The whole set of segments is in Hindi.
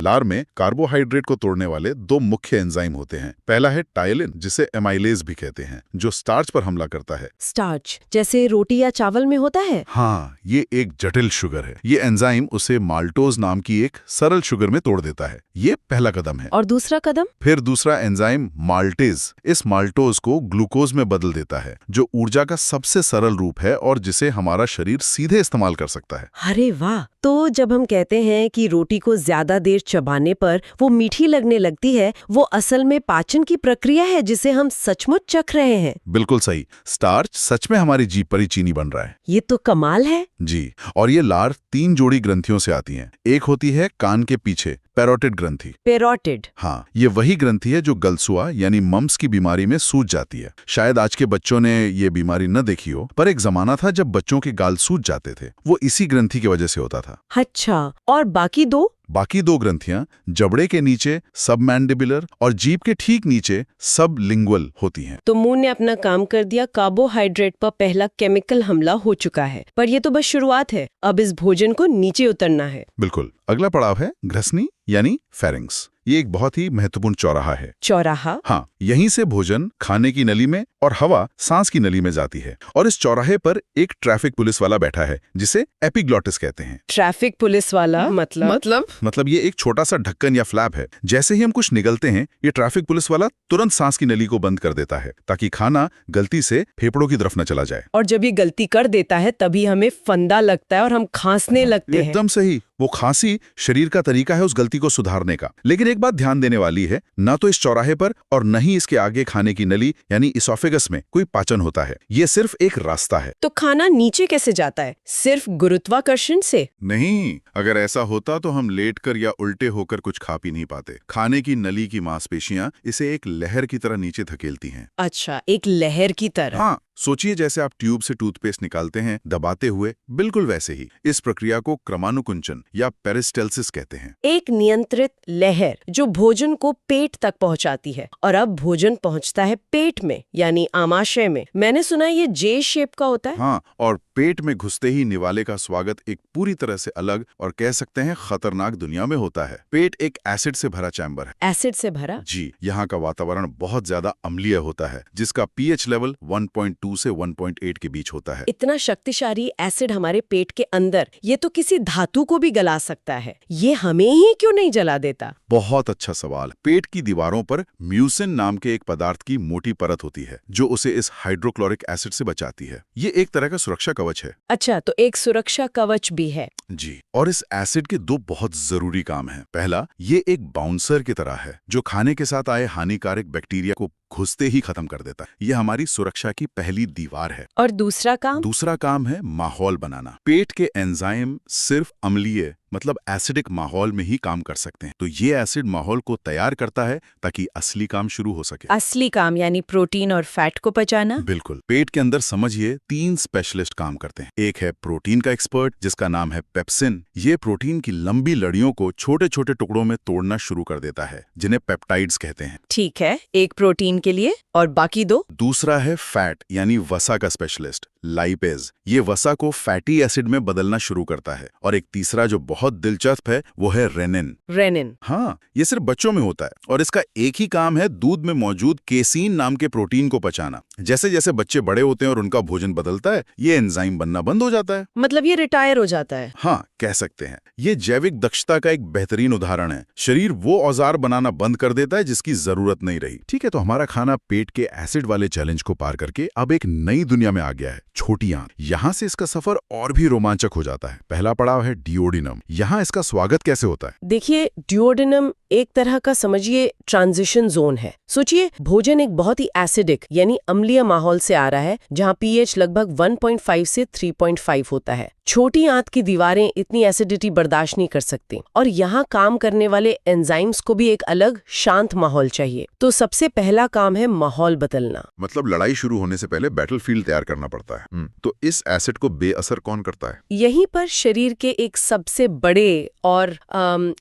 लार में कार्बोहाइड्रेट को तोड़ने वाले दो मुख्य एंजाइम होते हैं। पहला है टायलिन, जिसे एमाइलेज भी कहते हैं, जो स्टार्च पर हमला करता है। स्टार्च जैसे रोटी या चावल में होता है? हाँ, ये एक जटिल शुगर है। ये एंजाइम उसे माल्टोज नाम की एक सरल शुगर में तोड़ देता है। ये पहला कदम है। और दूसरा कदम? फिर दूसरा एंजाइम माल्टेज इस माल्टोज को ग्लूकोज में बदल देता है, जो ऊर्जा का सबसे सरल रूप है और जिसे हमारा शरीर सीधे इस्तेमाल कर सकता है। अरे वाह! तो जब हम कहते हैं कि रोटी को ज्यादा देर चबाने पर वो मीठी लगने लगती है, वो असल में पाचन की प्रक्रिया है जिसे हम सचमुच चख रहे हैं। बिल्कुल सही। स्टार्च सच में हमारी जीभ पर ही चीनी बन रहा है। ये तो कमाल है। जी, और ये लार 3 जोड़ी ग्रंथियों से आती हैं। एक होती है कान के पीछे, पैरोटिड ग्रंथि। पैरोटिड? हाँ, ये वही ग्रंथि है जो गलसुआ यानी मम्स की बीमारी में सूज जाती है। शायद आज के बच्चों ने ये बीमारी न देखी हो, पर एक जमाना था जब बच्चों के गाल सूज जाते थे। वो इसी ग्रंथि की वजह से होता था। अच्छा, और बाकी दो? बाकी 2 ग्रंथियां जबड़े के नीचे सबमैंडिबुलर और जीभ के ठीक नीचे सबलिंगुअल होती हैं। तो मुंह ने अपना काम कर दिया। कार्बोहाइड्रेट पर पहला केमिकल हमला हो चुका है, पर ये तो बस शुरुआत है। अब इस भोजन को नीचे उतरना है। बिल्कुल। अगला पड़ाव है ग्रसनी यानी फेरिंग्स। ये एक बहुत ही महत्वपूर्ण चौराहा है। चौराहा? हाँ, यहीं से भोजन खाने की नली में और हवा सांस की नली में जाती है। और इस चौराहे पर एक ट्रैफिक पुलिस वाला बैठा है, जिसे एपिग्लॉटिस कहते हैं। ट्रैफिक पुलिस वाला? मतलब ये एक छोटा सा ढक्कन या फ्लैप है। जैसे ही हम कुछ निगलते हैं, ये ट्रैफिक पुलिस वाला तुरंत सांस की नली को बंद कर देता है, ताकि खाना गलती से फेफड़ों की तरफ न चला जाए। और जब ये गलती कर देता है तभी हमें फंदा लगता है और हम खांसने लगते हैं। एकदम सही। वो खांसी शरीर का तरीका है उस गलती को सुधारने का। लेकिन एक बात ध्यान देने वाली है, ना तो इस चौराहे पर और न ही इसके आगे खाने की नली यानी इसोफेगस में कोई पाचन होता है। ये सिर्फ एक रास्ता है। तो खाना नीचे कैसे जाता है? सिर्फ गुरुत्वाकर्षण से? नहीं, अगर ऐसा होता तो हम लेटकर या उल्टे होकर कुछ खा पी नहीं पाते। खाने की नली की मांसपेशियां इसे एक लहर की तरह नीचे धकेलती हैं। अच्छा, एक लहर की तरह? हाँ, सोचिए जैसे आप ट्यूब से टूथपेस्ट निकालते हैं दबाते हुए, बिल्कुल वैसे ही। इस प्रक्रिया को क्रमानुकुंचन या पेरिस्टेल्सिस कहते हैं। एक नियंत्रित लहर जो भोजन को पेट तक पहुंचाती है। और अब भोजन पहुंचता है पेट में यानी आमाशय में। मैंने सुना है ये जे शेप का होता है। हाँ, और पेट में घुसते ही निवाले का स्वागत एक पूरी तरह से अलग और कह सकते हैं खतरनाक दुनिया में होता है। पेट एक एसिड से भरा चैम्बर है। एसिड से भरा? जी, यहाँ का वातावरण बहुत ज्यादा अम्लीय होता है, जिसका पीएच लेवल 1.2 से 1.8 के बीच होता है। इतना शक्तिशाली एसिड हमारे पेट के अंदर, ये तो किसी धातु को भी गला सकता है। ये हमें ही क्यों नहीं जला देता? बहुत अच्छा सवाल। पेट की दीवारों पर म्यूसिन नाम के एक पदार्थ की मोटी परत होती है, जो उसे इस हाइड्रोक्लोरिक एसिड से बचाती है। ये एक तरह का सुरक्षा कवच है। अच्छा, तो एक सुरक्षा कवच भी है। जी, और इस एसिड के 2 बहुत जरूरी काम हैं। पहला, ये एक बाउंसर की तरह है, जो खाने के साथ आए हानिकारक बैक्टीरिया को घुसते ही खत्म कर देता है। ये हमारी सुरक्षा की पहली दीवार है। और दूसरा काम? दूसरा काम है माहौल बनाना। पेट के एंजाइम सिर्फ अम्लीय मतलब एसिडिक माहौल में ही काम कर सकते हैं। तो ये एसिड माहौल को तैयार करता है ताकि असली काम शुरू हो सके। असली काम यानी प्रोटीन और फैट को पचाना? बिल्कुल। पेट के अंदर समझिए 3 स्पेशलिस्ट काम करते हैं। एक है प्रोटीन का एक्सपर्ट, जिसका नाम है पेप्सिन। ये प्रोटीन की लंबी लड़ियों को छोटे छोटे टुकड़ों में तोड़ना शुरू कर देता है, जिन्हें पेप्टाइड्स कहते हैं। ठीक है, एक प्रोटीन के लिए, और बाकी 2? दूसरा है फैट यानी वसा का स्पेशलिस्ट, लाइपेज। ये वसा को फैटी एसिड में बदलना शुरू करता है। और एक तीसरा जो बहुत दिलचस्प है वो है रेनिन। रेनिन? हाँ, ये सिर्फ बच्चों में होता है और इसका एक ही काम है दूध में मौजूद केसीन नाम के प्रोटीन को पचाना। जैसे जैसे बच्चे बड़े होते हैं और उनका भोजन बदलता है, ये एंजाइम बनना बंद हो जाता है। मतलब ये रिटायर हो जाता है? हाँ, कह सकते हैं। ये जैविक दक्षता का एक बेहतरीन उदाहरण है। शरीर वो औजार बनाना बंद कर देता है जिसकी जरूरत नहीं रही। ठीक है, तो हमारा खाना पेट के एसिड वाले चैलेंज को पार करके अब एक नई दुनिया में आ गया है, छोटी आंत। यहाँ से इसका सफर और भी रोमांचक हो जाता है। पहला पड़ाव है डिओडिनम। यहाँ इसका स्वागत कैसे होता है? देखिए, डिओडिनम एक तरह का समझिए ट्रांजिशन जोन है। सोचिए, भोजन एक बहुत ही एसिडिक यानी अम्लीय माहौल से आ रहा है, जहाँ पीएच लगभग 1.5 से 3.5 होता है। छोटी आंत की दीवारें इतनी एसिडिटी बर्दाश्त नहीं कर सकती, और यहाँ काम करने वाले एंजाइम्स को भी एक अलग शांत माहौल चाहिए। तो सबसे पहला काम है माहौल बदलना। मतलब लड़ाई शुरू होने से पहले बैटलफील्ड तैयार करना पड़ता है। है। तो इस एसिड को बेअसर कौन करता है? यहीं पर शरीर के एक सबसे बड़े और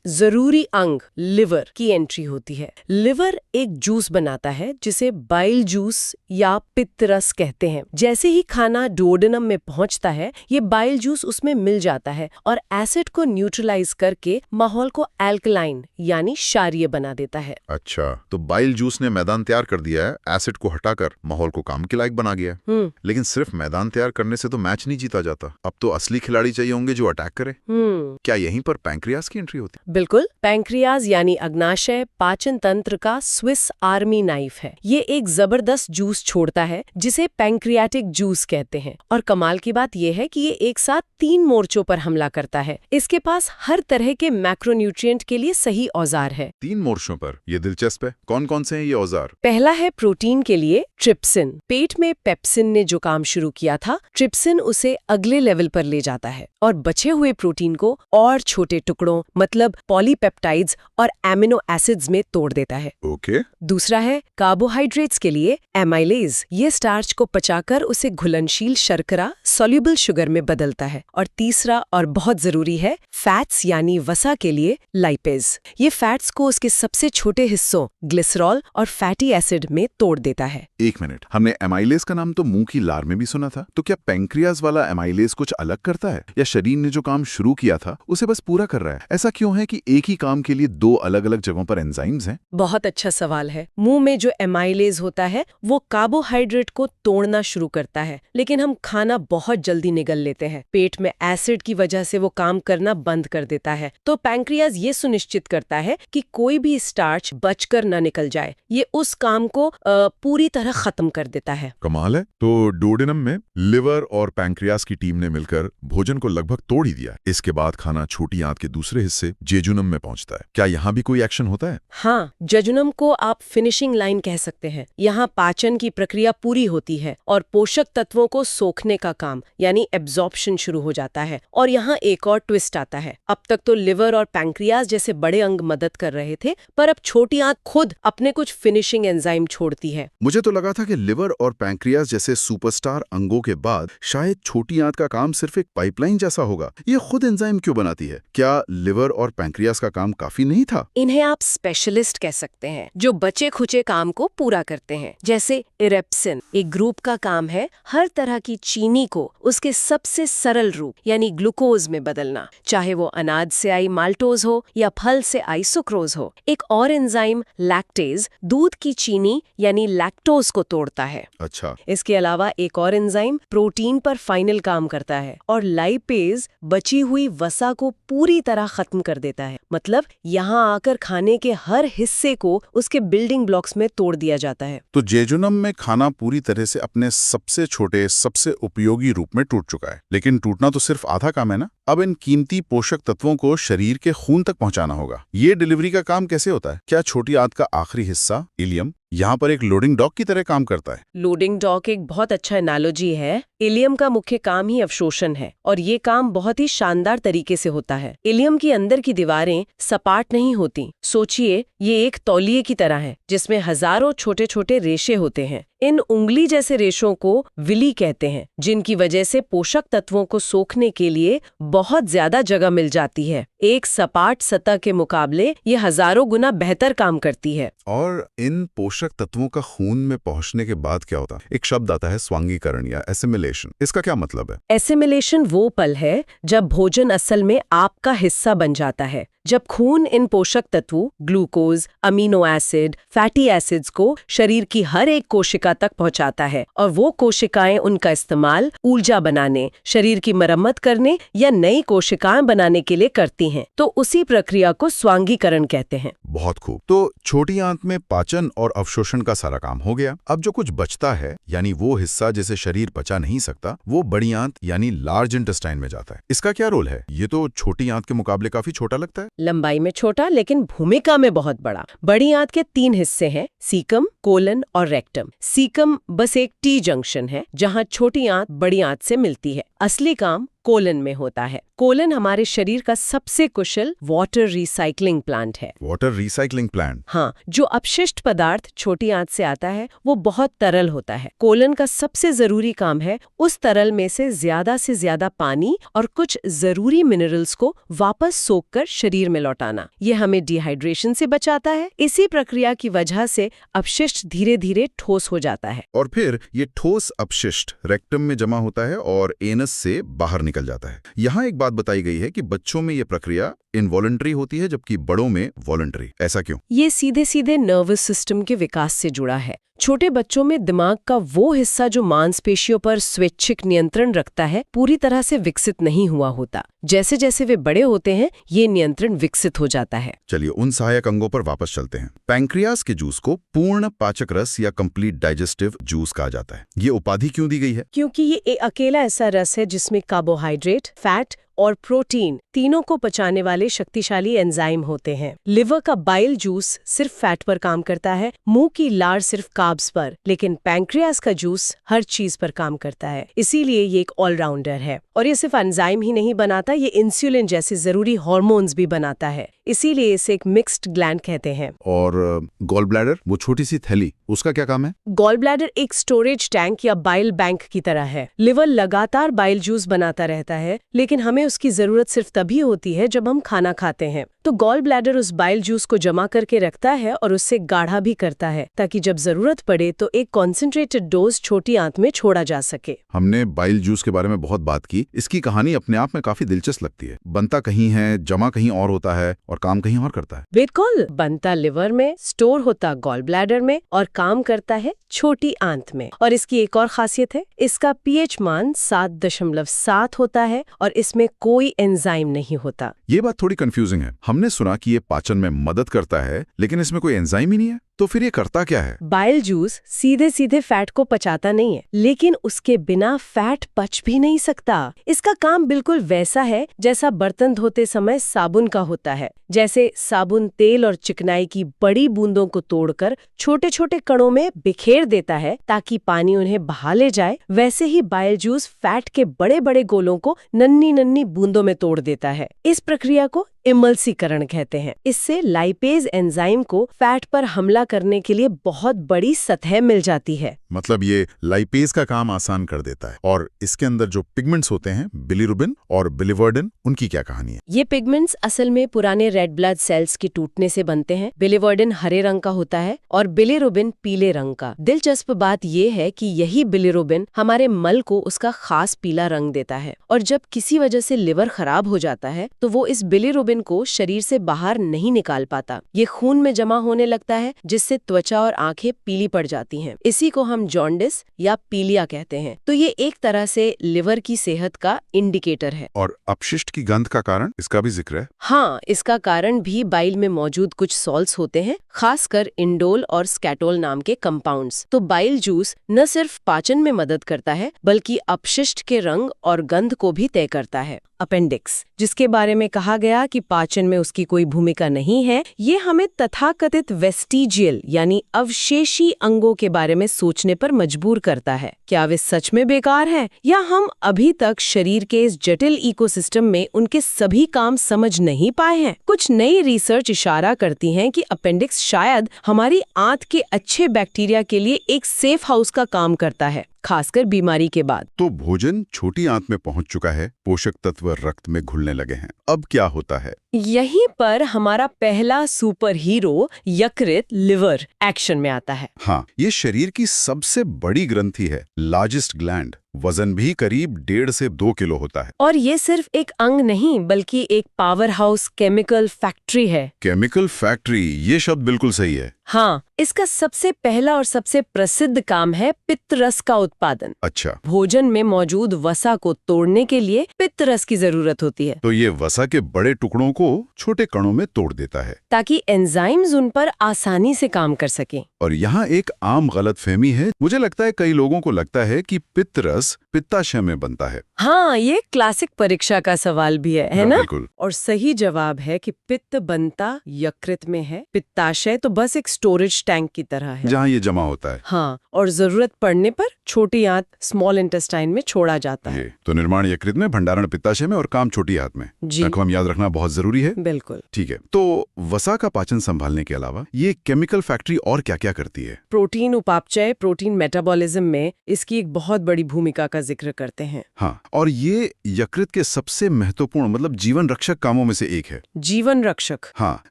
जरूरी अंग लिवर की एंट्री होती है। लिवर एक जूस बनाता है जिसे बाइल जूस या पित्त रस कहते हैं। जैसे ही खाना डुओडेनम में पहुंचता है, ये बाइल जूस उसमें मिल जाता है और एसिड को न्यूट्रलाइज करके माहौल को एल्कलाइन यानी क्षारीय बना देता है। अच्छा, तो बाइल जूस ने मैदान तैयार कर दिया है, एसिड को हटाकर माहौल को काम के लायक बना गया। लेकिन सिर्फ मैदान तैयार करने से तो मैच नहीं जीता जाता। अब तो असली खिलाड़ी चाहिए होंगे जो अटैक करे। क्या यहीं पर पैंक्रियाज की एंट्री होती है? बिल्कुल, पैंक्रियाज यानी अग्नाशय पाचन तंत्र का स्विस आर्मी नाइफ है। ये एक जबरदस्त जूस छोड़ता है जिसे पैंक्रियाटिक जूस कहते हैं। और कमाल की बात यह है कि ये एक साथ 3 मोर्चों पर हमला करता है। इसके पास हर तरह के मैक्रोन्यूट्रिएंट के लिए सही औजार है। 3 मोर्चों पर? ये दिलचस्प है। कौन कौन से हैं ये औजार? पहला है प्रोटीन के लिए ट्रिप्सिन। पेट में पेप्सिन ने जो काम शुरू किया था, ट्रिप्सिन उसे अगले लेवल पर ले जाता है और बचे हुए प्रोटीन को और छोटे टुकड़ों मतलब पॉलीपेप्टाइड्स और एमिनो एसिड्स में तोड़ देता है। ओके। दूसरा है कार्बोहाइड्रेट्स के लिए एमाइलेज। ये स्टार्च को पचाकर उसे घुलनशील शर्करा सॉल्युबल शुगर में बदलता है। और तीसरा और बहुत जरूरी है फैट्स यानी वसा के लिए लाइपेज। ये फैट्स को उसके सबसे छोटे हिस्सों ग्लिसरॉल और फैटी एसिड में तोड़ देता है। 1 मिनट, हमने एमाइलेज का नाम तो मुंह की लार में भी सुना था। तो क्या पैंक्रियाज वाला एमाइलेज कुछ अलग करता है या शरीर ने जो काम शुरू किया था उसे बस पूरा कर रहा है? ऐसा क्यों है कि एक ही काम के लिए 2 अलग-अलग जगहों पर एंजाइम्स हैं? बहुत अच्छा सवाल है। मुंह में जो एमाइलेज होता है वो कार्बोहाइड्रेट को तोड़ना शुरू करता है, लेकिन हम खाना बहुत जल्दी निगल लेते हैं। पेट में एसिड की वजह से वो काम करना बंद कर देता है। तो पैंक्रियाज ये सुनिश्चित करता है कि कोई भी स्टार्च बचकर न निकल जाए। ये उस काम को पूरी तरह खत्म कर देता है। कमाल है। तो डुओडेनम में लिवर और पैंक्रियाज की टीम ने मिलकर भोजन को लगभग तोड़ ही दिया। इसके बाद खाना छोटी आंत के दूसरे हिस्से जेजुनम में पहुंचता है। क्या यहाँ भी कोई एक्शन होता है? हाँ, जेजुनम को आप फिनिशिंग लाइन कह सकते हैं। यहाँ पाचन की प्रक्रिया पूरी होती है और पोषक तत्वों को सोखने का काम यानी एब्जॉर्प्शन शुरू हो जाता है। और यहाँ एक और ट्विस्ट आता है। अब तक तो लिवर और पैंक्रियाज जैसे बड़े अंग मदद कर रहे थे, पर अब छोटी आंत खुद अपने कुछ फिनिशिंग एंजाइम छोड़ती है। मुझे तो लगा था कि लिवर और पैंक्रियाज जैसे सुपरस्टार अंगों के बाद शायद छोटी आंत का काम सिर्फ एक पाइपलाइन जैसा होगा। ये खुद एंजाइम क्यों बनाती है? क्या लिवर और पैंक्रियाज का काम काफी नहीं था? इन्हें आप स्पेशलिस्ट कह सकते हैं, जो बचे खुचे काम को पूरा करते हैं। जैसे इरेप्सिन एक ग्रुप का काम है हर तरह की चीनी को उसके सबसे सरल रूप यानी ग्लूकोज में बदलना, चाहे वो अनाज से आई माल्टोज हो या फल से आई सुक्रोज हो। एक और एंजाइम लैक्टेज दूध की चीनी यानी लैक्टोज को तोड़ता है। अच्छा। इसके अलावा एक और एंजाइम प्रोटीन पर फाइनल काम करता है और लाइपेज बची हुई वसा को पूरी तरह खत्म कर देता है। मतलब यहाँ आकर खाने के हर हिस्से को उसके बिल्डिंग ब्लॉक्स में तोड़ दिया जाता है। तो जेजुनम में खाना पूरी तरह से अपने सबसे छोटे सबसे उपयोगी रूप में टूट चुका है। लेकिन टूटना तो सिर्फ आधा काम है ना। अब इन कीमती पोषक तत्वों को शरीर के खून तक पहुंचाना होगा। ये डिलीवरी का काम कैसे होता है? क्या छोटी आंत का आखिरी हिस्सा इलियम यहाँ पर एक लोडिंग डॉक की तरह काम करता है? लोडिंग डॉक एक बहुत अच्छा एनालॉजी है। इलियम का मुख्य काम ही अवशोषण है और ये काम बहुत ही शानदार तरीके से होता है। इलियम की अंदर की दीवारें सपाट नहीं होती। सोचिए, ये एक तौलिए की तरह है जिसमें हजारों छोटे छोटे रेशे होते हैं। इन उंगली जैसे रेशों को विली कहते हैं, जिनकी वजह से पोषक तत्वों को सोखने के लिए बहुत ज्यादा जगह मिल जाती है। एक सपाट सतह के मुकाबले ये हजारों गुना बेहतर काम करती है। और इन पोषक तत्वों का खून में पहुंचने के बाद क्या होता है? एक शब्द आता है स्वांगीकरण या एसिमिलेशन। इसका क्या मतलब है? एसिमिलेशन वो पल है जब भोजन असल में आपका हिस्सा बन जाता है। जब खून इन पोषक तत्वों glucose, amino acid, fatty acids को शरीर की हर एक कोशिका तक पहुंचाता है और वो कोशिकाएं उनका इस्तेमाल ऊर्जा बनाने, शरीर की मरम्मत करने या नई कोशिकाएं बनाने के लिए करती हैं, तो उसी प्रक्रिया को स्वांगीकरण कहते हैं। बहुत खूब। तो छोटी आंत में पाचन और अवशोषण का सारा काम हो गया। अब जो कुछ बचता है यानी वो हिस्सा जिसे शरीर पचा नहीं सकता, वो बड़ी आंत यानी लार्ज इंटेस्टाइन में जाता है। इसका क्या रोल है? ये तो छोटी आंत के मुकाबले काफी छोटा लगता है। लंबाई में छोटा लेकिन भूमिका में बहुत बड़ा। बड़ी आंत के 3 हिस्से हैं, सीकम, कोलन और रेक्टम। सीकम बस एक टी जंक्शन है जहां छोटी आंत बड़ी आंत से मिलती है। असली काम कोलन में होता है। कोलन हमारे शरीर का सबसे कुशल वाटर रिसाइकलिंग प्लांट है। Water recycling plant? हाँ, जो अपशिष्ट पदार्थ छोटी आंत से आता है वो बहुत तरल होता है। कोलन का सबसे जरूरी काम है उस तरल में से ज्यादा पानी और कुछ जरूरी मिनरल्स को वापस सोखकर शरीर में लौटाना। ये हमें डिहाइड्रेशन से बचाता है। इसी प्रक्रिया की वजह से अपशिष्ट धीरे धीरे ठोस हो जाता है। और फिर ये ठोस अपशिष्ट रेक्टम में जमा होता है और एनस से बाहर निकल जाता है। यहाँ एक बात बताई गई है कि बच्चों में ये प्रक्रिया इनवॉलंटरी होती है जबकि बड़ों में वॉलंटरी। ऐसा क्यों? ये सीधे सीधे नर्वस सिस्टम के विकास से जुड़ा है। छोटे बच्चों में दिमाग का वो हिस्सा जो मांसपेशियों पर स्वैच्छिक नियंत्रण रखता है पूरी तरह से विकसित नहीं हुआ होता। जैसे जैसे वे बड़े होते हैं ये नियंत्रण विकसित हो जाता है। चलिए उन सहायक अंगों पर वापस चलते हैं। पैंक्रियास के जूस को पूर्ण पाचक रस या कंप्लीट डाइजेस्टिव जूस कहा जाता है। ये उपाधि क्यों दी गई है? क्योंकि ये अकेला ऐसा रस है जिसमें कार्बोहाइड्रेट, फैट और प्रोटीन तीनों को पचाने वाले शक्तिशाली एंजाइम होते हैं। लिवर का बाइल जूस सिर्फ फैट पर काम करता है, मुंह की लार सिर्फ कार्ब्स पर, लेकिन पैंक्रियास का जूस हर चीज पर काम करता है। इसीलिए ये एक ऑलराउंडर है। और ये सिर्फ एंजाइम ही नहीं बनाता, ये इंसुलिन जैसे जरूरी हार्मोन्स भी बनाता है। इसीलिए इसे एक मिक्स्ड ग्लैंड कहते हैं। और गॉल ब्लैडर, वो छोटी सी थैली, उसका क्या काम है? गॉल ब्लैडर एक स्टोरेज टैंक या बाइल बैंक की तरह है। लिवर लगातार बाइल जूस बनाता रहता है, लेकिन हमें उसकी जरूरत सिर्फ तभी होती है जब हम खाना खाते हैं। तो गॉल ब्लैडर उस बाइल जूस को जमा करके रखता है और उससे गाढ़ा भी करता है ताकि जब जरूरत पड़े तो एक कॉन्सेंट्रेटेड डोज छोटी आंत में छोड़ा जा सके। हमने बाइल जूस के बारे में बहुत बात की। इसकी कहानी अपने आप में काफी दिलचस्प लगती है। बनता कहीं है, जमा कहीं और होता है और काम कहीं और करता है। बिल्कुल, बनता लिवर में, स्टोर होता गॉल ब्लैडर में और काम करता है छोटी आंत में। और इसकी एक और खासियत है, इसका पीएच मान 7.7 होता है और इसमें कोई एंजाइम नहीं होता। ये बात थोड़ी कंफ्यूजिंग है। हमने सुना कि ये पाचन में मदद करता है, लेकिन इसमें कोई एंजाइम ही नहीं है। तो फिर ये करता क्या है? बाइल जूस सीधे सीधे फैट को पचाता नहीं है, लेकिन उसके बिना फैट पच भी नहीं सकता। इसका काम बिल्कुल वैसा है जैसा बर्तन धोते समय साबुन का होता है। जैसे साबुन तेल और चिकनाई की बड़ी बूंदों को तोड़कर छोटे छोटे कणों में बिखेर देता है ताकि पानी उन्हें बहा ले जाए, वैसे ही बाइल जूस फैट के बड़े बड़े गोलों को नन्ही नन्ही बूंदों में तोड़ देता है। इस प्रक्रिया को इमल्सीकरण कहते हैं। इससे लाइपेज एंजाइम को फैट पर हमला करने के लिए बहुत बड़ी सतह मिल जाती है। मतलब ये लाइपेज का काम आसान कर देता है। और इसके अंदर जो पिगमेंट्स होते हैं, बिलीरुबिन और बिलीवर्डिन, उनकी क्या कहानी है? ये पिगमेंट्स असल में पुराने रेड ब्लड सेल्स के टूटने से बनते हैं। बिलीवर्डिन हरे रंग का होता है और बिलीरुबिन पीले रंग का। दिलचस्प बात ये है कि यही बिलीरुबिन हमारे मल को उसका खास पीला रंग देता है। और जब किसी वजह से लिवर खराब हो जाता है तो वो इस बिलीरुबिन को शरीर से बाहर नहीं निकाल पाता। ये खून में जमा होने लगता है जिससे त्वचा और आंखें पीली पड़ जाती हैं। इसी को हम जॉन्डिस या पीलिया कहते हैं। तो ये एक तरह से लिवर की सेहत का इंडिकेटर है। और अपशिष्ट की गंध का कारण, इसका भी जिक्र है? हाँ, इसका कारण भी बाइल में मौजूद कुछ सॉल्ट्स होते हैं, खासकर इंडोल और स्कैटोल नाम के कंपाउंड्स। तो बाइल जूस न सिर्फ पाचन में मदद करता है बल्कि अपशिष्ट के रंग और गंध को भी तय करता है। अपेंडिक्स, जिसके बारे में कहा गया कि पाचन में उसकी कोई भूमिका नहीं है, ये हमें तथाकथित वेस्टिजियल यानी अवशेषी अंगों के बारे में सोचने पर मजबूर करता है। क्या वे सच में बेकार हैं या हम अभी तक शरीर के इस जटिल इकोसिस्टम में उनके सभी काम समझ नहीं पाए हैं? कुछ नई रिसर्च इशारा करती हैं कि अपेंडिक्स शायद हमारी आंत के अच्छे बैक्टीरिया के लिए एक सेफ हाउस का काम करता है, खासकर बीमारी के बाद। तो भोजन छोटी आंत में पहुंच चुका है, पोषक तत्व रक्त में घुलने लगे हैं। अब क्या होता है? यहीं पर हमारा पहला सुपर हीरो यकृत, लिवर, एक्शन में आता है। हाँ, ये शरीर की सबसे बड़ी ग्रंथि है, लार्जेस्ट ग्लैंड। वजन भी करीब 1.5 से 2 किलो होता है। और ये सिर्फ एक अंग नहीं बल्कि एक पावर हाउस केमिकल फैक्ट्री है। केमिकल फैक्ट्री, ये शब्द बिल्कुल सही है। हाँ, इसका सबसे पहला और सबसे प्रसिद्ध काम है पित्त रस का उत्पादन। अच्छा। भोजन में मौजूद वसा को तोड़ने के लिए पित्त रस की जरूरत होती है। तो ये वसा के बड़े टुकड़ों को छोटे कणों में तोड़ देता है ताकि एंजाइम्स उन पर आसानी से काम कर सकें। और यहाँ एक आम गलतफहमी है। मुझे लगता है कई लोगों को लगता है कि पित्त रस रस पित्ताशय में बनता है। हाँ, ये क्लासिक परीक्षा का सवाल भी है ना? बिल्कुल। और सही जवाब है कि पित्त बनता यकृत में है, पित्ताशय तो बस एक स्टोरेज टैंक की तरह है जहाँ ये जमा होता है। हाँ, और जरूरत पड़ने पर छोटी आंत स्मॉल इंटेस्टाइन में छोड़ा जाता है। ये तो निर्माण यकृत में, भंडारण पित्ताशय में और काम छोटी आंत में। जी रकम याद रखना बहुत जरूरी है। बिल्कुल। ठीक है, तो वसा का पाचन संभालने के अलावा ये केमिकल फैक्ट्री और क्या-क्या करती है? प्रोटीन उपापचय, प्रोटीन मेटाबॉलिज्म में इसकी एक बहुत बड़ी भूमिका का जिक्र करते हैं। हाँ, और ये यकृत के सबसे महत्वपूर्ण मतलब जीवन रक्षक कामों में से एक है। जीवन रक्षक। हाँ,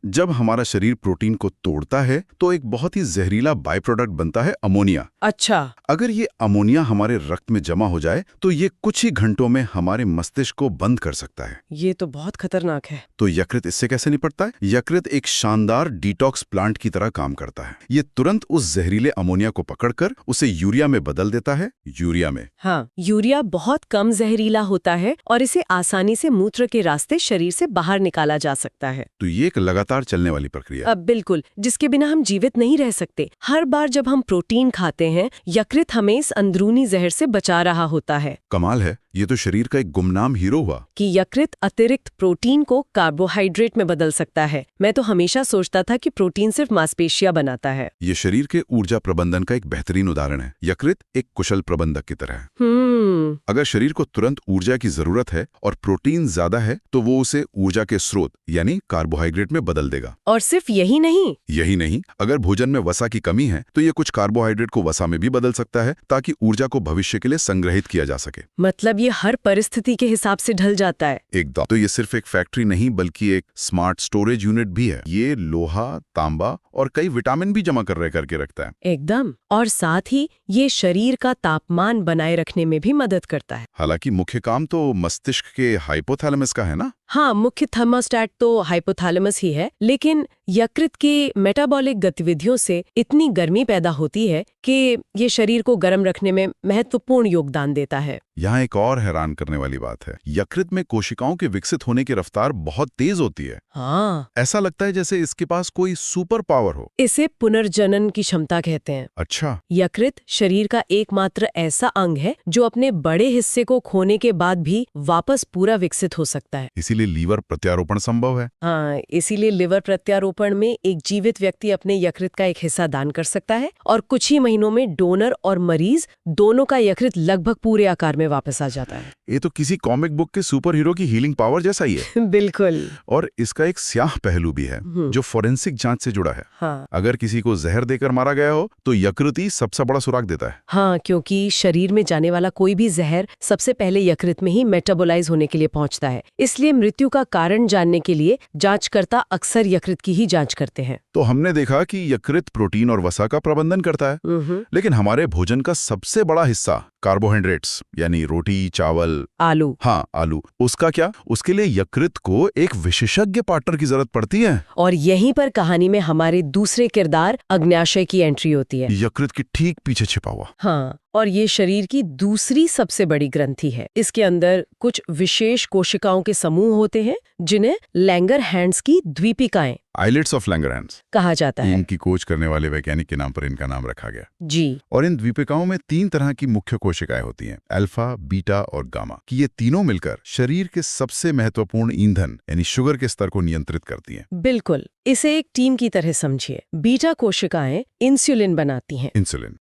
जब हमारा शरीर प्रोटीन को तोड़ता है तो एक बहुत ही जहरीला बाय प्रोडक्ट बनता है अमोनिया। अच्छा। अगर ये अमोनिया हमारे रक्त में जमा हो जाए तो ये कुछ ही घंटों में हमारे मस्तिष्क को बंद कर सकता है। ये तो बहुत खतरनाक है। तो यकृत इससे कैसे निपटता है? यकृत एक शानदार डिटॉक्स प्लांट की तरह काम करता है। ये तुरंत उस जहरीले अमोनिया को पकड़कर उसे यूरिया में बदल देता है। यूरिया में हाँ, यूरिया बहुत कम जहरीला होता है और इसे आसानी से मूत्र के रास्ते शरीर से बाहर निकाला जा सकता है। तो ये एक लगातार चलने वाली प्रक्रिया है। अब बिल्कुल, जिसके बिना हम जीवित नहीं रह सकते। हर बार जब हम प्रोटीन खाते हैं, यकृत हमें इस अंदरूनी जहर से बचा रहा होता है। कमाल है, ये तो शरीर का एक गुमनाम हीरो हुआ। कि यकृत अतिरिक्त प्रोटीन को कार्बोहाइड्रेट में बदल सकता है। मैं तो हमेशा सोचता था कि प्रोटीन सिर्फ मांसपेशियां बनाता है। ये शरीर के ऊर्जा प्रबंधन का एक बेहतरीन उदाहरण है। यकृत एक कुशल प्रबंधक की तरह है। अगर शरीर को तुरंत ऊर्जा की जरूरत है और प्रोटीन ज्यादा है तो वो उसे ऊर्जा के स्रोत यानी कार्बोहाइड्रेट में बदल देगा। और सिर्फ यही नहीं, अगर भोजन में वसा की कमी है तो ये कुछ कार्बोहाइड्रेट को वसा में भी बदल सकता है ताकि ऊर्जा को भविष्य के लिए संग्रहित किया जा सके। मतलब ये हर परिस्थिति के हिसाब से ढल जाता है। एकदम। तो ये सिर्फ एक फैक्ट्री नहीं बल्कि एक स्मार्ट स्टोरेज यूनिट भी है। ये लोहा, तांबा और कई विटामिन भी जमा करके रखता है। एकदम। और साथ ही ये शरीर का तापमान बनाए रखने में भी मदद करता है। हालांकि मुख्य काम तो मस्तिष्क के हाइपोथैलेमस का है ना? हाँ, मुख्य थर्मोस्टेट तो हाइपोथैलेमस ही है, लेकिन यकृत की मेटाबॉलिक गतिविधियों से इतनी गर्मी पैदा होती है कि ये शरीर को गर्म रखने में महत्वपूर्ण योगदान देता है। यहाँ एक और हैरान करने वाली बात है। यकृत में कोशिकाओं के विकसित होने की रफ्तार बहुत तेज होती है। हाँ, ऐसा लगता है जैसे इसके पास कोई सुपर पावर हो। इसे पुनर्जनन की क्षमता कहते हैं। अच्छा। यकृत शरीर का एकमात्र ऐसा अंग है जो अपने बड़े हिस्से को खोने के बाद भी वापस पूरा विकसित हो सकता है। इसीलिए लीवर प्रत्यारोपण संभव है। हाँ, इसीलिए लिवर प्रत्यारोपण में एक जीवित व्यक्ति अपने यकृत का एक हिस्सा दान कर सकता है और कुछ ही महीनों में डोनर और मरीज दोनों का यकृत लगभग पूरे आकार में वापस आ जाता है। ये तो किसी कॉमिक बुक के सुपर हीरो की हीलिंग पावर जैसा ही है। बिल्कुल। और इसका एक स्याह पहलू भी है जो फोरेंसिक जांच से जुड़ा है। हाँ। अगर किसी को जहर देकर मारा गया हो तो यकृत ही सबसे बड़ा सुराग देता है। हाँ, क्योंकि शरीर में जाने वाला कोई भी जहर सबसे पहले यकृत में ही मेटाबोलाइज होने के लिए पहुंचता है। इसलिए मृत्यु का कारण जानने के लिए जांचकर्ता अक्सर यकृत की ही जांच करते हैं। तो हमने देखा कि यकृत प्रोटीन और वसा का प्रबंधन करता है, लेकिन हमारे भोजन का सबसे बड़ा हिस्सा कार्बोहाइड्रेट्स यानी रोटी, चावल, आलू। हाँ, आलू, उसका क्या? उसके लिए यकृत को एक विशेषज्ञ पार्टनर की जरूरत पड़ती है। और यहीं पर कहानी में हमारे दूसरे किरदार अग्न्याशय की एंट्री होती है। यकृत के ठीक पीछे छिपा हुआ। हाँ, और ये शरीर की दूसरी सबसे बड़ी ग्रंथि है। इसके अंदर कुछ विशेष कोशिकाओं के समूह होते हैं जिन्हें लैंगरहैंड्स की द्वीपिकाएं आइलेट्स ऑफ लैंगरहैंड्स कहा जाता है। इनकी खोज करने वाले वैज्ञानिक के नाम पर इनका नाम रखा गया। जी। और इन द्वीपिकाओं में 3 तरह की मुख्य कोशिकाएं होती हैं, अल्फा, बीटा और गामा, कि ये तीनों मिलकर शरीर के सबसे महत्वपूर्ण ईंधन यानी शुगर के स्तर को नियंत्रित करती हैं। बिल्कुल, इसे एक टीम की तरह समझिए। बीटा कोशिकाएं इंसुलिन बनाती हैं।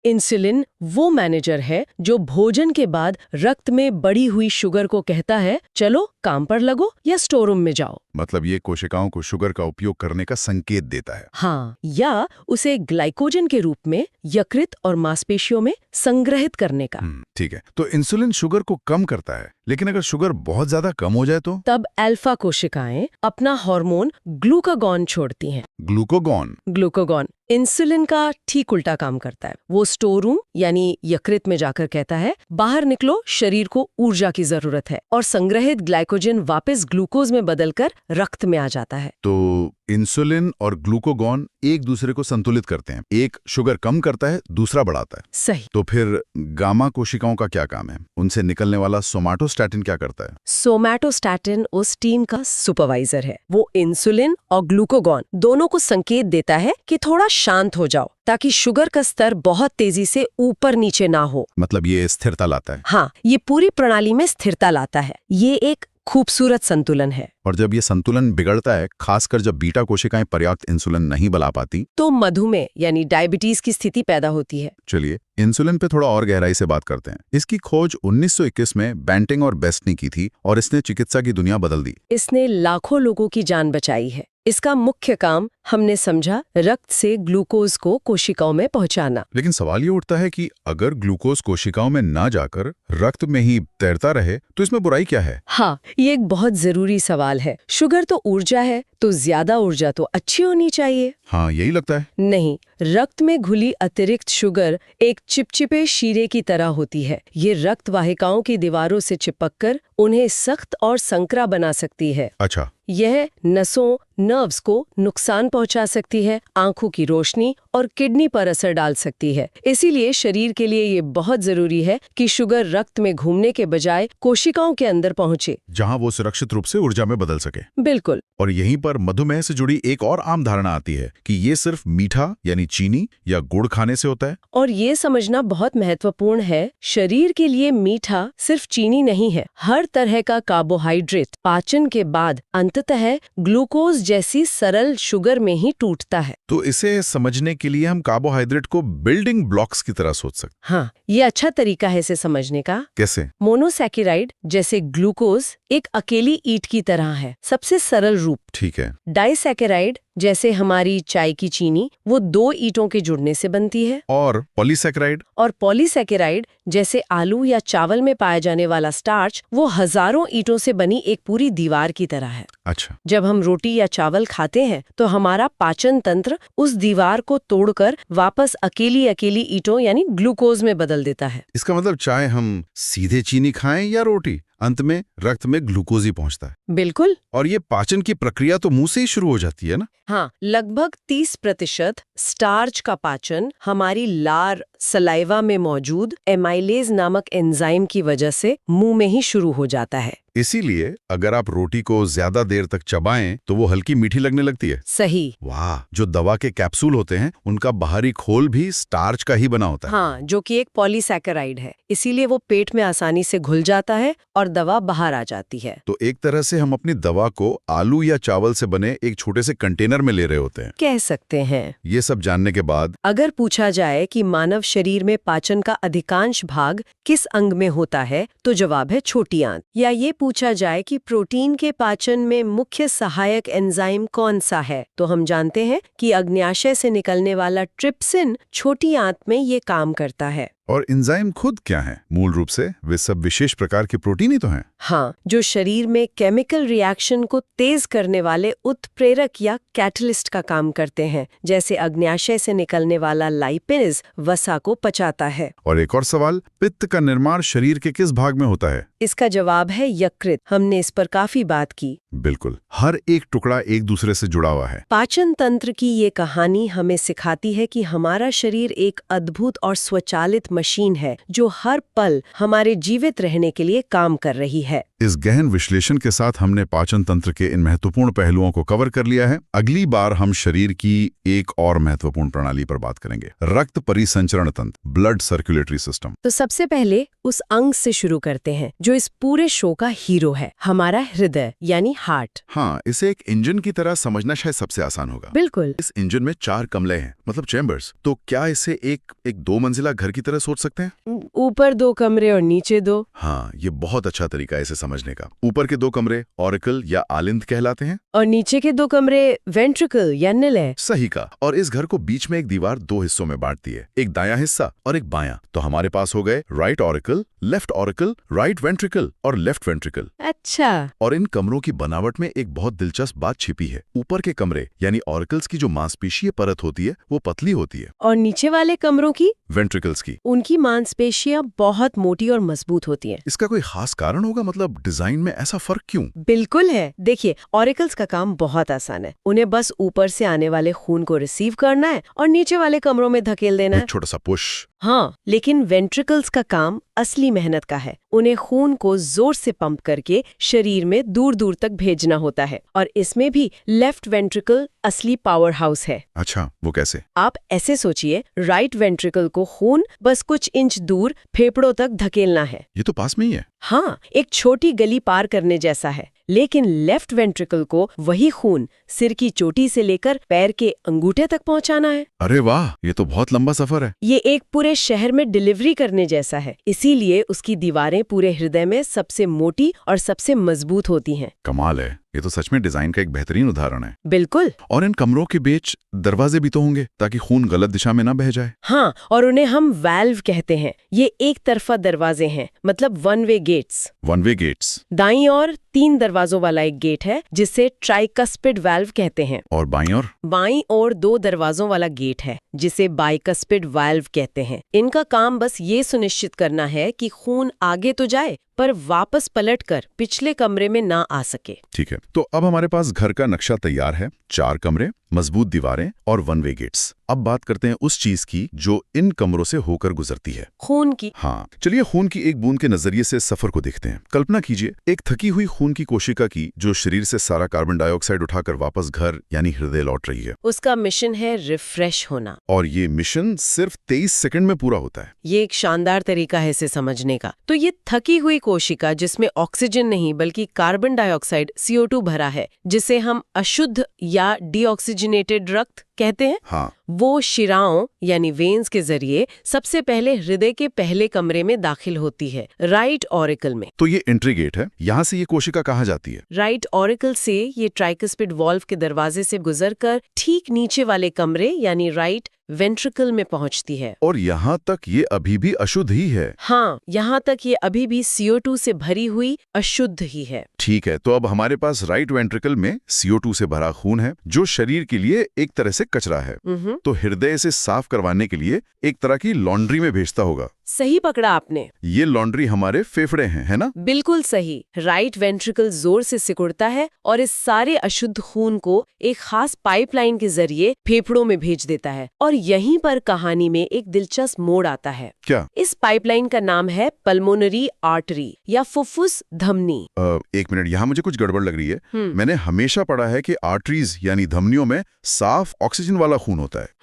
इंसुलिन वो मैनेजर है जो भोजन के बाद रक्त में बढ़ी हुई शुगर को कहता है, चलो काम पर लगो या स्टोर रूम में जाओ। मतलब ये कोशिकाओं को शुगर का उपयोग करने का संकेत देता है। हाँ, या उसे ग्लाइकोजन के रूप में यकृत और मांसपेशियों में संग्रहित करने का। ठीक है, तो इंसुलिन शुगर को कम करता है, लेकिन अगर शुगर बहुत ज्यादा कम हो जाए तो तब अल्फा कोशिकाएं अपना हार्मोन ग्लूकागॉन छोड़ती हैं। ग्लूकागॉन इंसुलिन का ठीक उल्टा काम करता है। वो स्टोर रूम यानी यकृत में जाकर कहता है, बाहर निकलो, शरीर को ऊर्जा की जरूरत है, और संग्रहित ग्लाइकोजन वापस ग्लूकोज में बदलकर रक्त में आ जाता है। तो इंसुलिन और ग्लूकागॉन एक दूसरे को संतुलित करते हैं। एक शुगर कम करता है, दूसरा बढ़ाता है। सही। तो फिर गामा कोशिकाओं का क्या काम है? उनसे निकलने वाला सोमाटोस्टैटिन क्या करता है? सोमैटोस्टैटिन उस टीम का सुपरवाइजर है। वो इंसुलिन और ग्लूकागॉन दोनों को संकेत देता है कि थोड़ा शांत हो जाओ ताकि शुगर का स्तर बहुत तेजी से ऊपर नीचे ना हो। मतलब ये स्थिरता लाता है। हाँ, ये पूरी प्रणाली में स्थिरता लाता है। ये एक खूबसूरत संतुलन है। और जब ये संतुलन बिगड़ता है, खासकर जब बीटा कोशिकाएं पर्याप्त इंसुलिन नहीं बना पाती, तो मधुमेह यानी डायबिटीज की स्थिति पैदा होती है। चलिए इंसुलिन पे थोड़ा और गहराई से बात करते हैं। इसकी खोज 1921 में बेंटिंग और बेस्ट ने की थी और इसने चिकित्सा की दुनिया बदल दी। इसने लाखों लोगों की जान बचाई है। इसका मुख्य काम हमने समझा रक्त से ग्लूकोज को कोशिकाओं में पहुंचाना। लेकिन सवाल ये उठता है कि अगर ग्लूकोज कोशिकाओं में ना जाकर रक्त में ही तैरता रहे तो इसमें बुराई क्या है? हाँ, ये एक बहुत जरूरी सवाल है। शुगर तो ऊर्जा है, तो ज्यादा ऊर्जा तो अच्छी होनी चाहिए। हाँ, यही लगता है। नहीं, रक्त में घुली अतिरिक्त शुगर एक चिपचिपे शीरे की तरह होती है। ये रक्त वाहिकाओं की दीवारों से चिपककर उन्हें सख्त और संकरा बना सकती है। अच्छा। यह नसों, नर्व्स को नुकसान पहुंचा सकती है, आंखों की रोशनी और किडनी पर असर डाल सकती है। इसीलिए शरीर के लिए ये बहुत जरूरी है कि शुगर रक्त में घूमने के बजाय कोशिकाओं के अंदर पहुंचे, जहां वो सुरक्षित रूप से ऊर्जा में बदल सके। बिल्कुल। और यहीं पर मधुमेह से जुड़ी एक और आम धारणा आती है कि ये सिर्फ मीठा यानी चीनी या गुड़ खाने से होता है। और ये समझना बहुत महत्वपूर्ण है, शरीर के लिए मीठा सिर्फ चीनी नहीं है। हर तरह का कार्बोहाइड्रेट पाचन के बाद अंततः ग्लूकोज जैसी सरल शुगर में ही टूटता है। तो इसे समझने के लिए हम कार्बोहाइड्रेट को बिल्डिंग ब्लॉक्स की तरह सोच सकते। हाँ, ये अच्छा तरीका है इसे समझने का। कैसे? मोनोसैकेराइड जैसे ग्लूकोज एक अकेली ईंट की तरह है, सबसे सरल रूप। ठीक है। डाइसैकेराइड जैसे हमारी चाय की चीनी, वो दो ईंटों के जुड़ने से बनती है। और पॉलीसैकेराइड? और पॉलीसैकेराइड जैसे आलू या चावल में पाया जाने वाला स्टार्च, वो हजारों ईंटों से बनी एक पूरी दीवार की तरह है। अच्छा। जब हम रोटी या चावल खाते हैं तो हमारा पाचन तंत्र उस दीवार को तोड़कर वापस अकेली अकेली ईंटों यानी ग्लूकोज में बदल देता है। इसका मतलब चाहे हम सीधे चीनी खाएं या रोटी, अंत में रक्त में ग्लूकोज ही पहुंचता है। बिल्कुल। और ये पाचन की प्रक्रिया तो मुंह से ही शुरू हो जाती है ना? हाँ, लगभग 30% स्टार्च का पाचन हमारी लार सलाइवा में मौजूद एमाइलेज नामक एंजाइम की वजह से मुंह में ही शुरू हो जाता है। इसीलिए अगर आप रोटी को ज्यादा देर तक चबाएं तो वो हल्की मीठी लगने लगती है। सही। वाह, जो दवा के कैप्सूल होते हैं उनका बाहरी खोल भी स्टार्च का ही बना होता है। हाँ, जो कि एक पॉलीसैकेराइड है, इसीलिए वो पेट में आसानी से घुल जाता है और दवा बाहर आ जाती है। तो एक तरह से हम अपनी दवा को आलू या चावल से बने एक छोटे से कंटेनर में ले रहे होते हैं, कह सकते हैं। ये सब जानने के बाद अगर पूछा जाए कि मानव शरीर में पाचन का अधिकांश भाग किस अंग में होता है, तो जवाब है छोटी आंत। या ये पूछा जाए कि प्रोटीन के पाचन में मुख्य सहायक एंजाइम कौन सा है, तो हम जानते हैं कि अग्न्याशय से निकलने वाला ट्रिप्सिन छोटी आंत में ये काम करता है। और एंजाइम खुद क्या है? मूल रूप से वे सब विशेष प्रकार के प्रोटीन ही तो हैं। हाँ, जो शरीर में केमिकल रिएक्शन को तेज करने वाले उत्प्रेरक या कैटलिस्ट का काम करते हैं, जैसे अग्न्याशय से निकलने वाला लाइपेज वसा को पचाता है। और एक और सवाल, पित्त का निर्माण शरीर के किस भाग में होता है? इसका जवाब है यकृत। हमने इस पर काफी बात की। बिल्कुल, हर एक टुकड़ा एक दूसरे से जुड़ा हुआ है। पाचन तंत्र की ये कहानी हमें सिखाती है कि हमारा शरीर एक अद्भुत और स्वचालित मशीन है जो हर पल हमारे जीवित रहने के लिए काम कर रही है। इस गहन विश्लेषण के साथ हमने पाचन तंत्र के इन महत्वपूर्ण पहलुओं को कवर कर लिया है। अगली बार हम शरीर की एक और महत्वपूर्ण प्रणाली पर बात करेंगे, रक्त परिसंचरण तंत्र, ब्लड सर्कुलेटरी सिस्टम। तो सबसे पहले उस अंग से शुरू करते हैं जो इस पूरे शो का हीरो है, हमारा हृदय यानी हार्ट। हाँ, इसे एक इंजन की तरह समझना शायद सबसे आसान होगा। बिल्कुल। इस इंजन में 4 कमले हैं, मतलब चैम्बर्स। तो क्या इसे एक 2 मंजिला घर की तरह सोच सकते हैं? ऊपर 2 कमरे और नीचे 2। हाँ, ये बहुत अच्छा तरीका है इसे समझने का। ऊपर के 2 कमरे ऑरिकल या आलिंद कहलाते हैं और नीचे के 2 कमरे वेंट्रिकल या निलय। सही का। और इस घर को बीच में एक दीवार 2 हिस्सों में बांटती है, एक दायां हिस्सा और एक बायां। तो हमारे पास हो गए right auricle, left auricle, right ventricle और लेफ्ट वेंट्रिकल। अच्छा। और इन कमरों की बनावट में एक बहुत दिलचस्प बात छिपी है। ऊपर के कमरे यानी ऑरिकल्स की जो मांसपेशीय परत होती है वो पतली होती है, और नीचे वाले कमरों की, वेंट्रिकल्स की, उनकी मांसपेशियां बहुत मोटी और मजबूत होती हैं। इसका कोई खास कारण होगा? मतलब डिजाइन में ऐसा फर्क क्यों? बिल्कुल है। देखिए, ऑरिकल्स का काम बहुत आसान है। उन्हें बस ऊपर से आने वाले खून को रिसीव करना है और नीचे वाले कमरों में धकेल देना है। एक छोटा सा पुश। हाँ, लेकिन वेंट्रिकल्स का काम असली मेहनत का है। उन्हें खून को जोर से पंप करके शरीर में दूर दूर तक भेजना होता है, और इसमें भी लेफ्ट वेंट्रिकल असली पावर हाउस है। अच्छा, वो कैसे? आप ऐसे सोचिए, राइट वेंट्रिकल को खून बस कुछ इंच दूर फेफड़ों तक धकेलना है। ये तो पास में ही है। हाँ, एक छोटी गली पार करने जैसा है। लेकिन लेफ्ट वेंट्रिकल को वही खून सिर की चोटी से लेकर पैर के अंगूठे तक पहुंचाना है। अरे वाह, ये तो बहुत लंबा सफर है। ये एक पूरे शहर में डिलीवरी करने जैसा है। इसीलिए उसकी दीवारें पूरे हृदय में सबसे मोटी और सबसे मजबूत होती हैं। कमाल है, ये तो सच में डिजाइन का एक बेहतरीन उदाहरण है। बिल्कुल। और इन कमरों के बीच दरवाजे भी तो होंगे ताकि खून गलत दिशा में ना बह जाए। हाँ, और उन्हें हम वाल्व कहते हैं। ये एक तरफा दरवाजे हैं, मतलब one way gates. One way gates. दाईं ओर 3 दरवाजों वाला एक गेट है जिसे ट्राइकस्पिड वाल्व कहते हैं। और बाईं ओर? बाईं ओर 2 दरवाजों वाला गेट है जिसे बाइकस्पिड वाल्व कहते हैं। इनका काम बस ये सुनिश्चित करना है कि खून आगे तो जाए पर वापस पलटकर पिछले कमरे में ना आ सके। ठीक है, तो अब हमारे पास घर का नक्शा तैयार है। 4 कमरे, मजबूत दीवारें और वन वे गेट्स। अब बात करते हैं उस चीज की जो इन कमरों से होकर गुजरती है, खून की। हाँ, चलिए खून की एक बूंद के नजरिए से सफर को देखते हैं। कल्पना कीजिए एक थकी हुई खून की कोशिका की जो शरीर से सारा कार्बन डाइऑक्साइड उठाकर वापस घर यानी हृदय लौट रही है। उसका मिशन है रिफ्रेश होना। और ये मिशन सिर्फ 23 सेकंड में पूरा होता है। ये एक शानदार तरीका है इसे समझने का। तो ये थकी हुई कोशिका जिसमें ऑक्सीजन नहीं बल्कि कार्बन डाइऑक्साइड CO2 भरा है, जिसे हम अशुद्ध या डीऑक्सीजनेटेड रक्त कहते हैं, हाँ, वो शिराओं यानी वेन्स के जरिए सबसे पहले हृदय के पहले कमरे में दाखिल होती है, राइट ऑरिकल में। तो ये एंट्री गेट है, यहाँ से ये कोशिका कहाँ जाती है? राइट ऑरिकल से ये ट्राइकस्पिड वाल्व के दरवाजे से गुजरकर ठीक नीचे वाले कमरे यानी राइट वेंट्रिकल में पहुंचती है। और यहाँ तक ये अभी भी अशुद्ध ही है। हाँ, यहाँ तक ये अभी भी CO2 से भरी हुई अशुद्ध ही है। ठीक है, तो अब हमारे पास राइट वेंट्रिकल में CO2 से भरा खून है जो शरीर के लिए एक तरह से कचरा है। तो हृदय से साफ करवाने के लिए एक तरह की लॉन्ड्री में भेजता होगा। सही पकड़ा आपने। ये लॉन्ड्री हमारे फेफड़े हैं, है ना? बिल्कुल सही। राइट वेंट्रिकल जोर से सिकुड़ता है और इस सारे अशुद्ध खून को एक खास पाइपलाइन के जरिए फेफड़ों में भेज देता है। और यहीं पर कहानी में एक दिलचस्प मोड़ आता है। क्या? इस पाइपलाइन का नाम है पल्मोनरी आर्टरी या फुफ्फुस धमनी। एक मिनट, यहाँ मुझे कुछ गड़बड़ लग रही है। मैंने हमेशा पढ़ा है कि आर्टरीज यानी धमनियों में साफ ऑक्सीजन वाला खून होता है।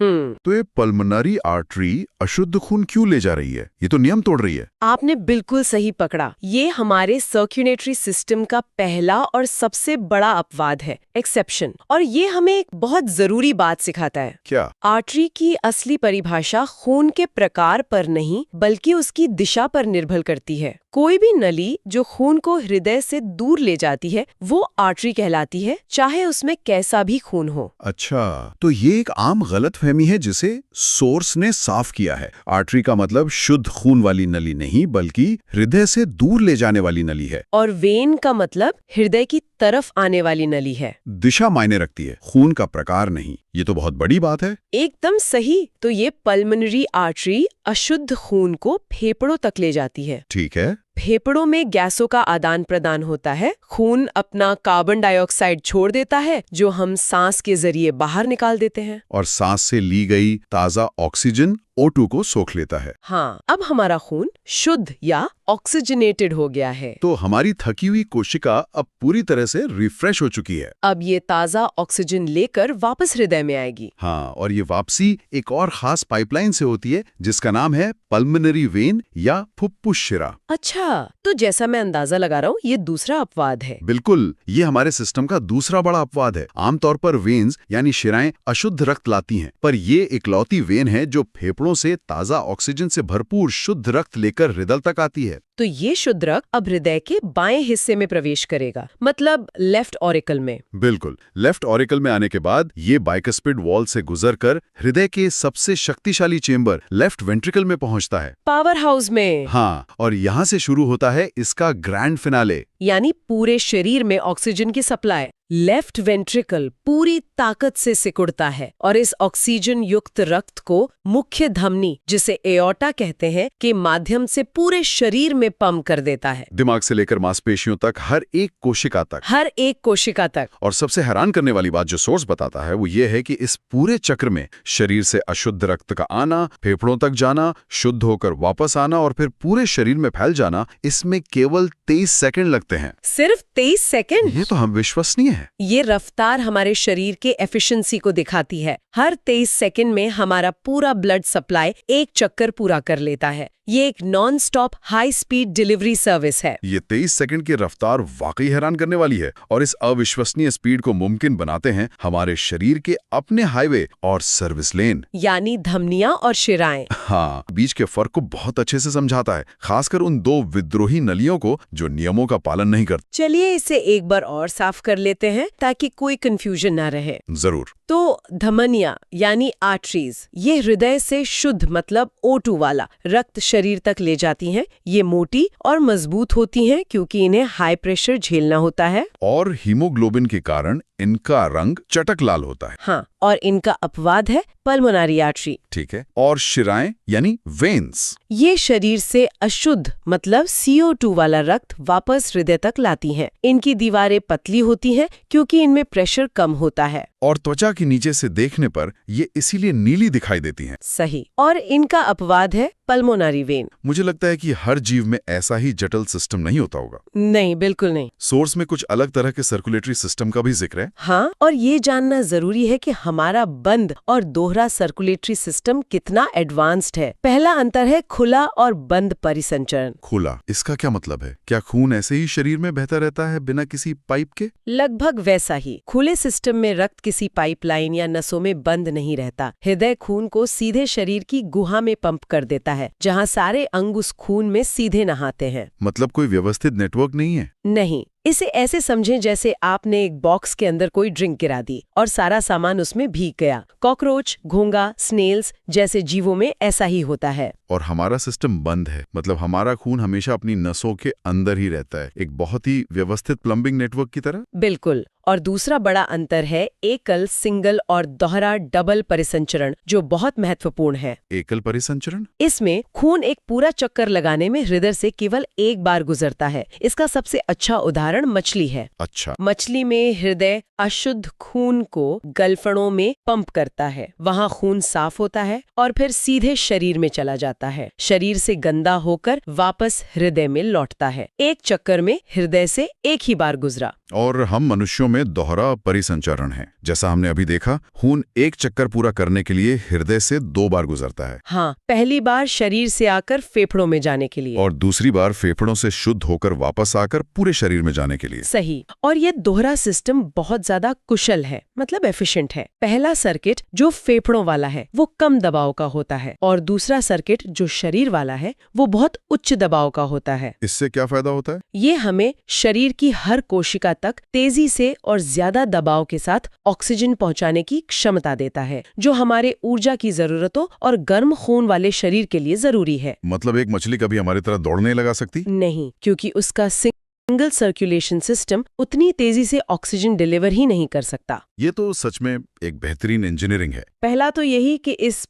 तो ये पल्मोनरी आर्टरी अशुद्ध खून क्यों ले जा रही है? ये तो नियम तोड़ रही है। आपने बिल्कुल सही पकड़ा। ये हमारे सर्कुलेटरी सिस्टम का पहला और सबसे बड़ा अपवाद है, एक्सेप्शन। और ये हमें एक बहुत जरूरी बात सिखाता है। क्या? आर्टरी की असली परिभाषा खून के प्रकार पर नहीं बल्कि उसकी दिशा पर निर्भर करती है। कोई भी नली जो खून को हृदय से दूर ले जाती है वो आर्टरी कहलाती है, चाहे उसमें कैसा भी खून हो। अच्छा, तो ये एक आम गलतफहमी है जिसे सोर्स ने साफ किया है। आर्टरी का मतलब शुद्ध खून वाली नली नहीं बल्कि हृदय से दूर ले जाने वाली नली है। और वेन का मतलब हृदय की तरफ आने वाली नली है। दिशा मायने रखती है, खून का प्रकार नहीं। ये तो बहुत बड़ी बात है। एकदम सही। तो ये पल्मोनरी आर्टरी अशुद्ध खून को फेफड़ों तक ले जाती है। ठीक है। फेफड़ों में गैसों का आदान प्रदान होता है। खून अपना कार्बन डाइऑक्साइड छोड़ देता है जो हम सांस के जरिए बाहर निकाल देते हैं। और सांस से ली गई ताजा ऑक्सीजन O2 को सोख लेता है। हाँ, अब हमारा खून शुद्ध या ऑक्सीजनेटेड हो गया है। तो हमारी थकी हुई कोशिका अब पूरी तरह से रिफ्रेश हो चुकी है। अब ये ताजा ऑक्सीजन लेकर वापस हृदय में आएगी। हाँ, और ये वापसी एक और खास पाइपलाइन से होती है जिसका नाम है पल्मोनरी वेन या फुफ्फुस शिरा। अच्छा, तो जैसा मैं अंदाजा लगा रहा हूँ ये दूसरा अपवाद है। बिल्कुल, ये हमारे सिस्टम का दूसरा बड़ा अपवाद है। आमतौर पर वेन्स यानी शिराएं अशुद्ध रक्त लाती हैं, पर ये इकलौती वेन है जो फेफड़ों से ताजा ऑक्सीजन से भरपूर शुद्ध रक्त लेकर हृदय तक आती है। तो ये शुद्ध रक्त अब हृदय के बाएं हिस्से में प्रवेश करेगा, मतलब लेफ्ट ऑरिकल में। बिल्कुल, लेफ्ट ऑरिकल में आने के बाद ये बाइकस्पिड वॉल से गुजरकर हृदय के सबसे शक्तिशाली चेंबर लेफ्ट वेंट्रिकल में पहुंचता है, पावर हाउस में। हाँ, और यहाँ से शुरू होता है इसका ग्रैंड फिनाले, यानी पूरे शरीर में ऑक्सीजन की सप्लाई। लेफ्ट वेंट्रिकल पूरी ताकत से सिकुड़ता है और इस ऑक्सीजन युक्त रक्त को मुख्य धमनी, जिसे एओर्टा कहते हैं, के माध्यम से पूरे शरीर में पंप कर देता है, दिमाग से लेकर मांसपेशियों तक, हर एक कोशिका तक। हर एक कोशिका तक। और सबसे हैरान करने वाली बात जो सोर्स बताता है वो ये है कि इस पूरे चक्र में शरीर से अशुद्ध रक्त का आना, फेफड़ों तक जाना, शुद्ध होकर वापस आना और फिर पूरे शरीर में फैल जाना, इसमें केवल 23 सेकंड लगते हैं। सिर्फ 23 सेकंड? ये तो हम विश्वसनीय है। ये रफ्तार हमारे शरीर के एफिशिएंसी को दिखाती है। हर 23 सेकंड में हमारा पूरा ब्लड सप्लाई एक चक्कर पूरा कर लेता है। ये एक non stop high speed delivery service है। ये 23 सेकंड की रफ्तार वाकई हैरान करने वाली है और इस अविश्वसनीय स्पीड को मुमकिन बनाते हैं हमारे शरीर के अपने हाईवे और सर्विस लेन, यानी धमनियां और शिराएं। हाँ, बीच के फर्क को बहुत अच्छे से समझाता है, खासकर उन दो विद्रोही नलियों को जो नियमों का पालन नहीं करते। चलिए इसे एक बार और साफ कर लेते हैं ताकि कोई कंफ्यूजन ना रहे। जरूर। तो धमनियां यानी आर्टरीज, ये हृदय से शुद्ध मतलब O2 वाला रक्त शरीर तक ले जाती हैं। ये मोटी और मजबूत होती हैं क्योंकि इन्हें हाई प्रेशर झेलना होता है और हीमोग्लोबिन के कारण इनका रंग चटक लाल होता है। हाँ, और इनका अपवाद है पल्मोनरी आर्टरी। ठीक है। और शिराएं यानी वेन्स, ये शरीर से अशुद्ध मतलब CO2 वाला रक्त वापस हृदय तक लाती हैं। इनकी दीवारें पतली होती हैं क्योंकि इनमें प्रेशर कम होता है। और त्वचा के नीचे से देखने पर ये इसीलिए नीली दिखाई देती हैं। सही। और इनका अपवाद है पल्मोनरी वेन। मुझे लगता है कि हर जीव में ऐसा ही जटिल सिस्टम नहीं होता होगा। नहीं, बिल्कुल नहीं। सोर्स में कुछ अलग तरह के सर्कुलेटरी सिस्टम का भी जिक्र है। हाँ, और ये जानना जरूरी है कि हमारा बंद और दोहरा सर्कुलेटरी सिस्टम कितना एडवांस्ड है। पहला अंतर है खुला और बंद परिसंचरण। खुला, इसका क्या मतलब है? क्या खून ऐसे ही शरीर में बहता रहता है बिना किसी पाइप के? लगभग वैसा ही। खुले सिस्टम में रक्त किसी पाइपलाइन या नसों में बंद नहीं रहता। हृदय खून को सीधे शरीर की गुहा में पंप कर देता है, जहाँ सारे अंग उस खून में सीधे नहाते हैं। मतलब कोई व्यवस्थित नेटवर्क नहीं है? नहीं, इसे ऐसे समझें जैसे आपने एक बॉक्स के अंदर कोई ड्रिंक गिरा दी और सारा सामान उसमें भीग गया। कॉकरोच, घोंघा, स्नेल्स जैसे जीवों में ऐसा ही होता है। और हमारा सिस्टम बंद है, मतलब हमारा खून हमेशा अपनी नसों के अंदर ही रहता है, एक बहुत ही व्यवस्थित प्लम्बिंग नेटवर्क की तरह। बिल्कुल। और दूसरा बड़ा अंतर है एकल, सिंगल और दोहरा डबल परिसंचरण, जो बहुत महत्वपूर्ण है। एकल परिसंचरण? इसमें खून एक पूरा चक्कर लगाने में हृदय से केवल एक बार गुजरता है। इसका सबसे अच्छा उदाहरण मछली है। अच्छा। मछली में हृदय अशुद्ध खून को गलफड़ों में पंप करता है, वहाँ खून साफ होता है और फिर सीधे शरीर में चला जाता है। शरीर से गंदा होकर वापस हृदय में लौटता है। एक चक्कर में हृदय से एक ही बार गुजरा। और हम मनुष्यों में दोहरा परिसंचरण है। जैसा हमने अभी देखा, खून एक चक्कर पूरा करने के लिए हृदय से 2 बार गुजरता है। हाँ, पहली बार शरीर से आकर फेफड़ों में जाने के लिए और दूसरी बार फेफड़ों से शुद्ध होकर वापस आकर पूरे शरीर में जाने के लिए। सही। और ये दोहरा सिस्टम बहुत ज्यादा कुशल है, मतलब एफिशिएंट है। पहला सर्किट जो फेफड़ों वाला है वो कम दबाव का होता है और दूसरा सर्किट जो शरीर वाला है वो बहुत उच्च दबाव का होता है। इससे क्या फायदा होता है? ये हमें शरीर की हर कोशिका तक तेजी से और ज्यादा दबाव के साथ ऑक्सीजन पहुंचाने की क्षमता देता है, जो हमारे ऊर्जा की जरूरतों और गर्म खून वाले शरीर के लिए जरूरी है। मतलब एक मछली कभी हमारी तरह दौड़ने लगा सकती नहीं, क्योंकि उसका सिंगल सर्कुलेशन सिस्टम उतनी तेजी से ऑक्सीजन डिलीवर ही नहीं कर सकता। ये तो सच में एक बेहतरीन इंजीनियरिंग है। पहला तो यही कि इस